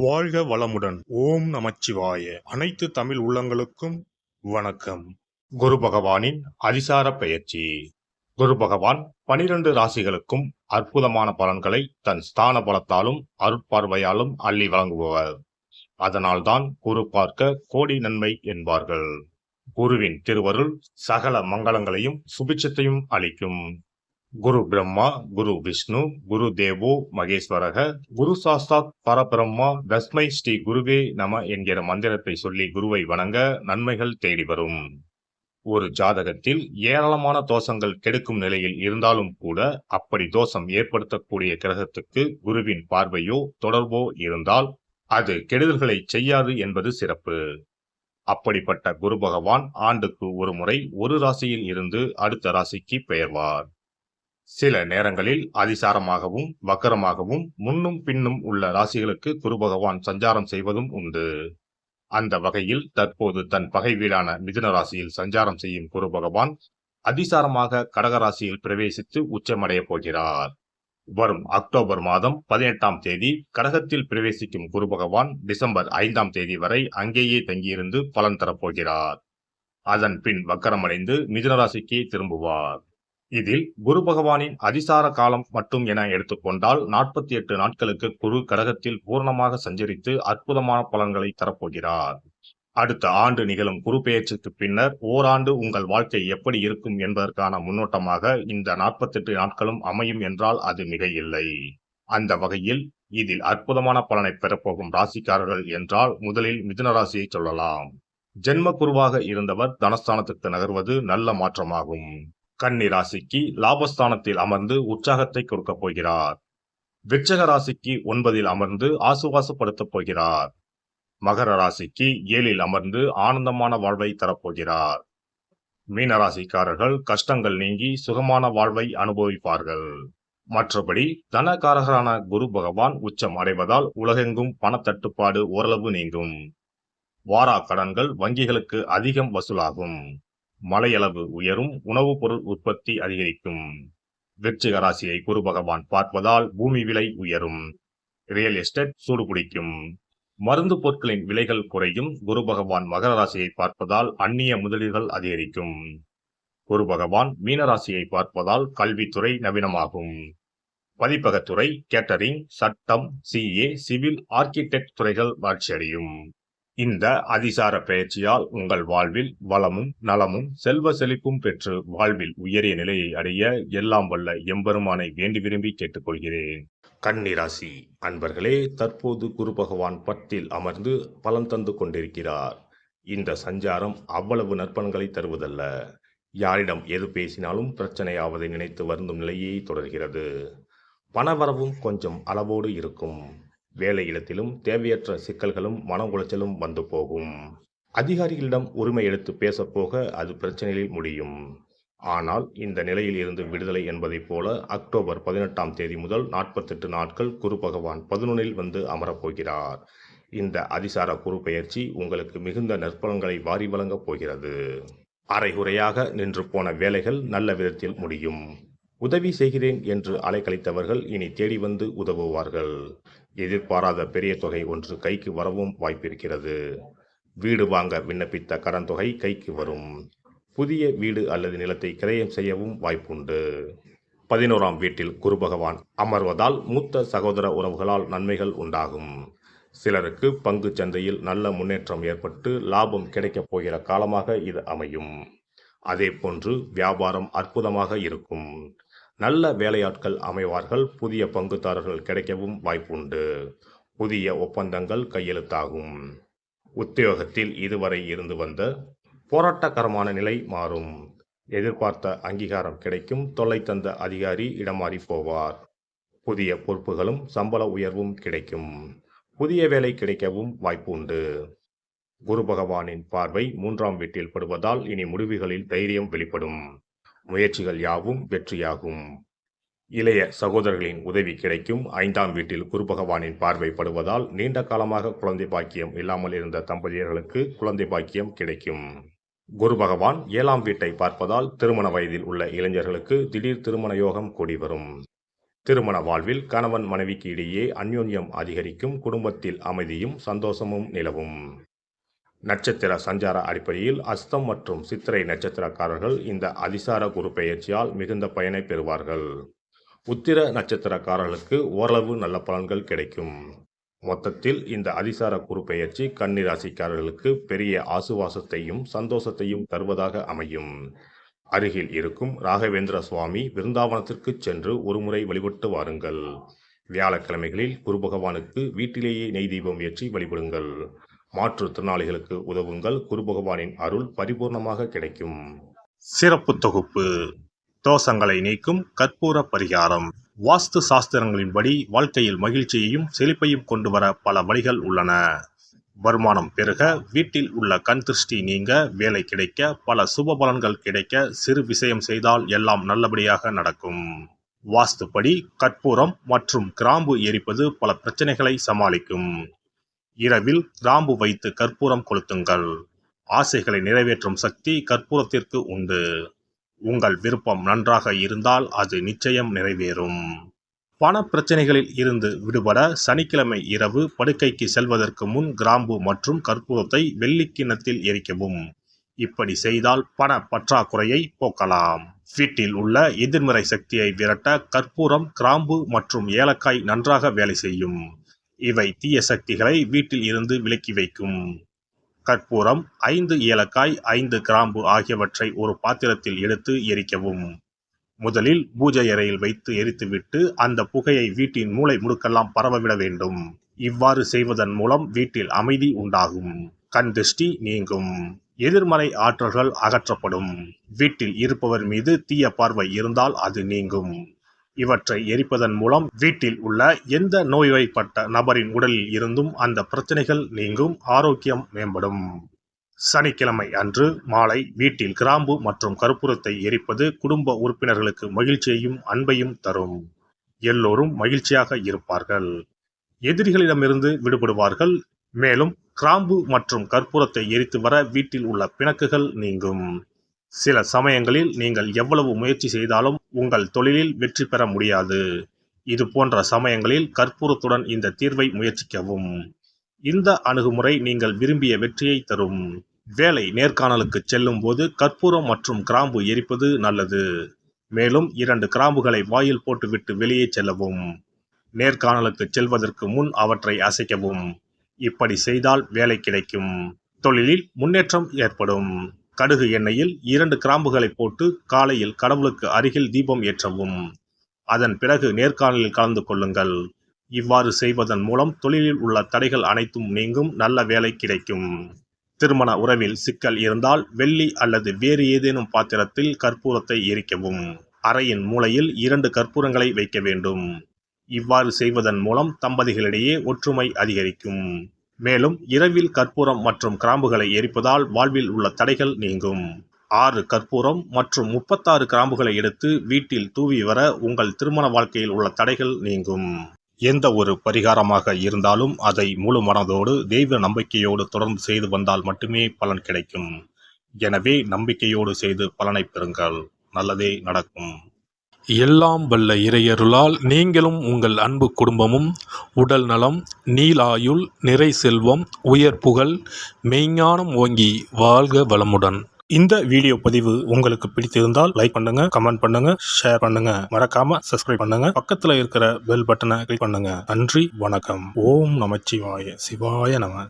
வாழ்க வளமுடன். ஓம் நமச்சிவாய. அனைத்து தமிழ் உள்ளங்களுக்கும் வணக்கம். குரு பகவானின் அதிசார பெயர்ச்சி. குரு பகவான் 12 ராசிகளுக்கும் அற்புதமான பலன்களை தன் ஸ்தான பலத்தாலும் அருட்பார்வையாலும் அள்ளி வழங்குபவர். அதனால்தான் குரு பார்க்க கோடி நன்மை என்பார்கள். குருவின் திருவருள் சகல மங்களங்களையும் சுபிட்சத்தையும் அளிக்கும். குரு பிரம்மா, குரு விஷ்ணு, குரு தேவோ மகேஸ்வரக, குரு சாஸ்தாத் பரபிரம்மா, தஸ்மை ஸ்ரீ குருவே நம என்கிற மந்திரத்தை சொல்லி குருவை வணங்க நன்மைகள் தேடி வரும். ஒரு ஜாதகத்தில் ஏராளமான தோஷங்கள் கெடுக்கும் நிலையில் இருந்தாலும் கூட அப்படி தோஷம் ஏற்படுத்தக்கூடிய கிரகத்துக்கு குருவின் பார்வையோ தொடர்போ இருந்தால் அது கெடுதல்களை செய்யாது என்பது சிறப்பு. அப்படிப்பட்ட குரு பகவான் ஆண்டுக்கு ஒரு முறை ஒரு ராசியில் இருந்து அடுத்த ராசிக்கு பெயர்வார். சில நேரங்களில் அதிசாரமாகவும் வக்கரமாகவும் முன்னும் பின்னும் உள்ள ராசிகளுக்கு குரு பகவான் சஞ்சாரம் செய்வதும் உண்டு. அந்த வகையில் தற்போது தன் பகை வீடான மிதுன ராசியில் சஞ்சாரம் செய்யும் குரு பகவான் அதிசாரமாக கடக ராசியில் பிரவேசித்து உச்சமடைய போகிறார். வரும் அக்டோபர் மாதம் 18ஆம் தேதி கடகத்தில் பிரவேசிக்கும் குரு பகவான் டிசம்பர் 5ஆம் தேதி வரை அங்கேயே தங்கியிருந்து பலன் தரப்போகிறார். அதன் பின் வக்கரமடைந்து மிதுன ராசிக்கு திரும்புவார். இதில் குரு பகவானின் அதிசார காலம் மட்டும் என எடுத்துக்கொண்டால் 48 நாட்களுக்கு குரு கடகத்தில் பூர்ணமாக சஞ்சரித்து அற்புதமான பலன்களை தரப்போகிறார். அடுத்த ஆண்டு நிகழும் குரு பெயர்ச்சிக்கு பின்னர் ஓராண்டு உங்கள் வாழ்க்கை எப்படி இருக்கும் என்பதற்கான முன்னோட்டமாக இந்த 48 நாட்களும் அமையும் என்றால் அது மிக இல்லை. அந்த வகையில் இதில் அற்புதமான பலனை பெறப்போகும் ராசிக்காரர்கள் என்றால் முதலில் மிதுன ராசியை சொல்லலாம். ஜென்ம குருவாக இருந்தவர் தனஸ்தானத்துக்கு நகர்வது நல்ல மாற்றமாகும். கன்னி ராசிக்கு லாபஸ்தானத்தில் அமர்ந்து உற்சாகத்தை கொடுக்க போகிறார். விருச்சிக ராசிக்கு 9இல் அமர்ந்து ஆசுவாசப்படுத்தப் போகிறார். மகர ராசிக்கு 7இல் அமர்ந்து ஆனந்தமான வாழ்வை தரப்போகிறார். மீன ராசிக்காரர்கள் கஷ்டங்கள் நீங்கி சுகமான வாழ்வை அனுபவிப்பார்கள். மற்றபடி தனகாரகரான குரு பகவான் உச்சம் அடைவதால் உலகெங்கும் பணத்தட்டுப்பாடு ஓரளவு நீங்கும். வாரா கடன்கள் வங்கிகளுக்கு அதிகம் வசூலாகும். மழையளவு உயரும். உணவுப் பொருள் உற்பத்தி அதிகரிக்கும். விருச்சிக ராசியை குரு பகவான் பார்ப்பதால் பூமி விலை உயரும். ரியல் எஸ்டேட் சூடுபிடிக்கும். மருந்து பொருட்களின் விலைகள் குறையும். குரு பகவான் மகர ராசியை பார்ப்பதால் அந்நிய முதலீடுகள் அதிகரிக்கும். குரு பகவான் மீனராசியை பார்ப்பதால் கல்வித்துறை நவீனமாகும். பதிப்பகத்துறை, கேட்டரிங், சட்டம், சிஏ, சிவில், ஆர்கிடெக்ட் துறைகள் வளர்ச்சியடையும். இந்த அதிசார பெயர்ச்சியால் உங்கள் வாழ்வில் வளமும் நலமும் செல்வ செழிப்பும் பெற்று வாழ்வில் உயரிய நிலையை அடைய எல்லாம் வல்ல எம்பெருமானை வேண்டி விரும்பி கேட்டுக்கொள்கிறேன். கன்னி ராசி அன்பர்களே, தற்போது குரு பகவான் 10இல் அமர்ந்து பலன் தந்து கொண்டிருக்கிறார். இந்த சஞ்சாரம் அவ்வளவு நற்பலன்களை தருவதல்ல. யாரிடம் எது பேசினாலும் பிரச்சனையாவதை நினைத்து வருந்தும் நிலையே தொடர்கிறது. பணவரவும் கொஞ்சம் அளவோடு இருக்கும். வேலையிடத்திலும் தேவையற்ற சிக்கல்களும் மன உளைச்சலும் வந்து போகும். அதிகாரிகளிடம் உரிமை எடுத்து பேசப்போக அது பிரச்சனையில் முடியும். ஆனால் இந்த நிலையில் இருந்து விடுதலை என்பதைப் போல அக்டோபர் 18ஆம் தேதி முதல் 48 நாட்கள் குரு பகவான் 11இல் வந்து அமரப்போகிறார். இந்த அதிசார குரு பெயர்ச்சி உங்களுக்கு மிகுந்த நற்பலன்களை வாரி வழங்கப் போகிறது. அரைகுறையாக நின்று போன வேலைகள் நல்ல விதத்தில் முடியும். உதவி செய்கிறேன் என்று அலைக்கழித்தவர்கள் இனி தேடி வந்து உதவுவார்கள். எதிர்பாராத பெரிய தொகை ஒன்று கைக்கு வரவும் வாய்ப்பிருக்கிறது. வீடு வாங்க விண்ணப்பித்த கடன் தொகை கைக்கு வரும். புதிய வீடு அல்லது நிலத்தை கிரயம் செய்யவும் வாய்ப்புண்டு. 11ஆம் வீட்டில் குரு பகவான் அமர்வதால் மூத்த சகோதர உறவுகளால் நன்மைகள் உண்டாகும். சிலருக்கு பங்கு சந்தையில் நல்ல முன்னேற்றம் ஏற்பட்டு லாபம் கிடைக்கப் போகிற காலமாக இது அமையும். அதே போன்று வியாபாரம் அற்புதமாக இருக்கும். நல்ல வேலையாட்கள் அமைவார்கள். புதிய பங்குதாரர்கள் கிடைக்கவும் வாய்ப்புண்டு. புதிய ஒப்பந்தங்கள் கையெழுத்தாகும். உத்தியோகத்தில் இதுவரை இருந்து வந்த போராட்டகரமான நிலை மாறும். எதிர்பார்த்த அங்கீகாரம் கிடைக்கும். தொல்லை தந்த அதிகாரி இடமாறி போவார். புதிய பொறுப்புகளும் சம்பள உயர்வும் கிடைக்கும். புதிய வேலை கிடைக்கவும் வாய்ப்பு உண்டு. குரு பகவானின் பார்வை 3ஆம் வீட்டில் படுவதால் இனி முடிவுகளில் தைரியம் வெளிப்படும். முயற்சிகள் யாவும் வெற்றியாகும். இளைய சகோதரர்களின் உதவி கிடைக்கும். 5ஆம் வீட்டில் குரு பகவானின் பார்வை படுவதால் நீண்ட காலமாக குழந்தை பாக்கியம் இல்லாமல் இருந்த தம்பதியர்களுக்கு குழந்தை பாக்கியம் கிடைக்கும். குரு பகவான் 7ஆம் வீட்டை பார்ப்பதால் திருமண வயதில் உள்ள இளைஞர்களுக்கு திடீர் திருமண யோகம் கூடி வரும். திருமண வாழ்வில் கணவன் மனைவிக்கு இடையே அந்யோன்யம் அதிகரிக்கும், குடும்பத்தில் அமைதியும் சந்தோஷமும் நிலவும். நட்சத்திர சஞ்சார அடிப்படையில் அஸ்தம் மற்றும் சித்திரை நட்சத்திரக்காரர்கள் இந்த அதிசார குரு பெயர்ச்சியால் மிகுந்த பயனை பெறுவார்கள். உத்திர நட்சத்திரக்காரர்களுக்கு ஓரளவு நல்ல பலன்கள் கிடைக்கும். மொத்தத்தில் இந்த அதிசார குரு பெயர்ச்சி கன்னி ராசிக்காரர்களுக்கு பெரிய ஆசுவாசத்தையும் சந்தோஷத்தையும் தருவதாக அமையும். அருகில் இருக்கும் ராகவேந்திர சுவாமி விருந்தாவனத்திற்கு சென்று ஒருமுறை வழிபட்டு வாருங்கள். வியாழக்கிழமைகளில் குரு பகவானுக்கு வீட்டிலேயே நெய் தீபம் ஏற்றி வழிபடுங்கள். மாற்றுத்திறனாளிகளுக்கு உதவுங்கள். குரு பகவானின் அருள் பரிபூர்ணமாக கிடைக்கும். சிறப்பு தொகுப்பு: தோஷங்களை நீக்கும் கற்பூர பரிகாரம். வாஸ்து சாஸ்திரங்களின்படி வாழ்க்கையில் மகிழ்ச்சியையும் செழிப்பையும் கொண்டு வர பல வழிகள் உள்ளன. வருமானம் பெருக, வீட்டில் உள்ள கண் திருஷ்டி நீங்க, வேலை கிடைக்க, பல சுப பலன்கள் கிடைக்க சிறு விஷயம் செய்தால் எல்லாம் நல்லபடியாக நடக்கும். வாஸ்துப்படி கற்பூரம் மற்றும் கிராம்பு எரிப்பது பல பிரச்சனைகளை சமாளிக்கும். இரவில் கிராம்பு வைத்து கற்பூரம் கொளுத்துங்கள். ஆசைகளை நிறைவேற்றும் சக்தி கற்பூரத்திற்கு உண்டு. உங்கள் விருப்பம் நன்றாக இருந்தால் அது நிச்சயம் நிறைவேறும். பண பிரச்சனைகளில் இருந்து விடுபட சனிக்கிழமை இரவு படுக்கைக்கு செல்வதற்கு முன் கிராம்பு மற்றும் கற்பூரத்தை வெள்ளிக்கிண்ணத்தில் எரிக்கவும். இப்படி செய்தால் பண பற்றாக்குறையை போக்கலாம். வீட்டில் உள்ள எதிர்மறை சக்தியை விரட்ட கற்பூரம், கிராம்பு மற்றும் ஏலக்காய் நன்றாக வேலை செய்யும். இவை தீய சக்திகளை வீட்டில் இருந்து விலக்கி வைக்கும். கற்பூரம், 5 ஏலக்காய், 5 கிராம்பு ஆகியவற்றை ஒரு பாத்திரத்தில் எடுத்து எரிக்கவும். முதலில் பூஜை அறையில் வைத்து எரித்துவிட்டு அந்த புகையை வீட்டின் மூலை முடுக்கெல்லாம் பரவவிட வேண்டும். இவ்வாறு செய்வதன் மூலம் வீட்டில் அமைதி உண்டாகும். கண் திருஷ்டி நீங்கும். எதிர்மறை ஆற்றல்கள் அகற்றப்படும். வீட்டில் இருப்பவர் மீது தீய பார்வை இருந்தால் அது நீங்கும். இவற்றை எரிப்பதன் மூலம் வீட்டில் உள்ள எந்த நோய்வாய்ப்பட்ட நபரின் உடலில் இருந்தும் அந்த பிரச்சனைகள் நீங்கும். ஆரோக்கியம் மேம்படும். சனிக்கிழமை அன்று மாலை வீட்டில் கிராம்பு மற்றும் கற்பூரத்தை எரிப்பது குடும்ப உறுப்பினர்களுக்கு மகிழ்ச்சியையும் அன்பையும் தரும். எல்லோரும் மகிழ்ச்சியாக இருப்பார்கள். எதிரிகளிடமிருந்து விடுபடுவார்கள். மேலும் கிராம்பு மற்றும் கற்பூரத்தை எரித்து வர வீட்டில் உள்ள பிணக்குகள் நீங்கும். சில சமயங்களில் நீங்கள் எவ்வளவு முயற்சி செய்தாலும் உங்கள் தொழிலில் வெற்றி பெற முடியாது. இது போன்ற சமயங்களில் கற்பூரத்துடன் இந்த தீர்வை முயற்சிக்கவும். இந்த அணுகுமுறை நீங்கள் விரும்பிய வெற்றியை தரும். வேலை நேர்காணலுக்கு செல்லும் போது கற்பூரம் மற்றும் கிராம்பு எரிப்பது நல்லது. மேலும் 2 கிராம்புகளை வாயில் போட்டுவிட்டு வெளியே செல்லவும். நேர்காணலுக்கு செல்வதற்கு முன் அவற்றை அசைக்கவும். இப்படி செய்தால் வேலை கிடைக்கும். தொழிலில் முன்னேற்றம் ஏற்படும். கடுகு எண்ணெயில் 2 கிராம்புகளை போட்டு காலையில் கடவுளுக்கு அருகில் தீபம் ஏற்றவும். அதன் பிறகு நேர்காணலில் கலந்து கொள்ளுங்கள். இவ்வாறு செய்வதன் மூலம் தொழிலில் உள்ள தடைகள் அனைத்தும் நீங்கும். நல்ல வேலை கிடைக்கும். திருமண உறவில் சிக்கல் இருந்தால் வெள்ளி அல்லது வேறு ஏதேனும் பாத்திரத்தில் கற்பூரத்தை எரிக்கவும். அறையின் மூலையில் 2 கற்பூரங்களை வைக்க வேண்டும். இவ்வாறு செய்வதன் மூலம் தம்பதிகளிடையே ஒற்றுமை அதிகரிக்கும். மேலும் இரவில் கற்பூரம் மற்றும் கிராம்புகளை எரிப்பதால் வாழ்வில் உள்ள தடைகள் நீங்கும். 6 கற்பூரம் மற்றும் 36 கிராம்புகளை எடுத்து வீட்டில் தூவி வர உங்கள் திருமண வாழ்க்கையில் உள்ள தடைகள் நீங்கும். எந்த ஒரு பரிகாரமாக இருந்தாலும் அதை முழு மனதோடு தெய்வ நம்பிக்கையோடு தொடர்ந்து செய்து வந்தால் மட்டுமே பலன் கிடைக்கும். எனவே நம்பிக்கையோடு செய்து பலனை பெறுங்கள். நல்லதே நடக்கும். எல்லாம் வல்ல இறையருளால் நீங்களும் உங்கள் அன்பு குடும்பமும் உடல் நலம், நீளாயுள், நிறை செல்வம், உயர் புகழ், மெய்ஞானம் ஓங்கி வாழ்க வளமுடன். இந்த வீடியோ பதிவு உங்களுக்கு பிடித்திருந்தால் லைக் பண்ணுங்க, கமெண்ட் பண்ணுங்க, ஷேர் பண்ணுங்க. மறக்காம சப்ஸ்கிரைப் பண்ணுங்க. பக்கத்துல இருக்கிற பெல் பட்டனை கிளிக் பண்ணுங்க. நன்றி, வணக்கம். ஓம் நமச்சிவாய. சிவாய நம.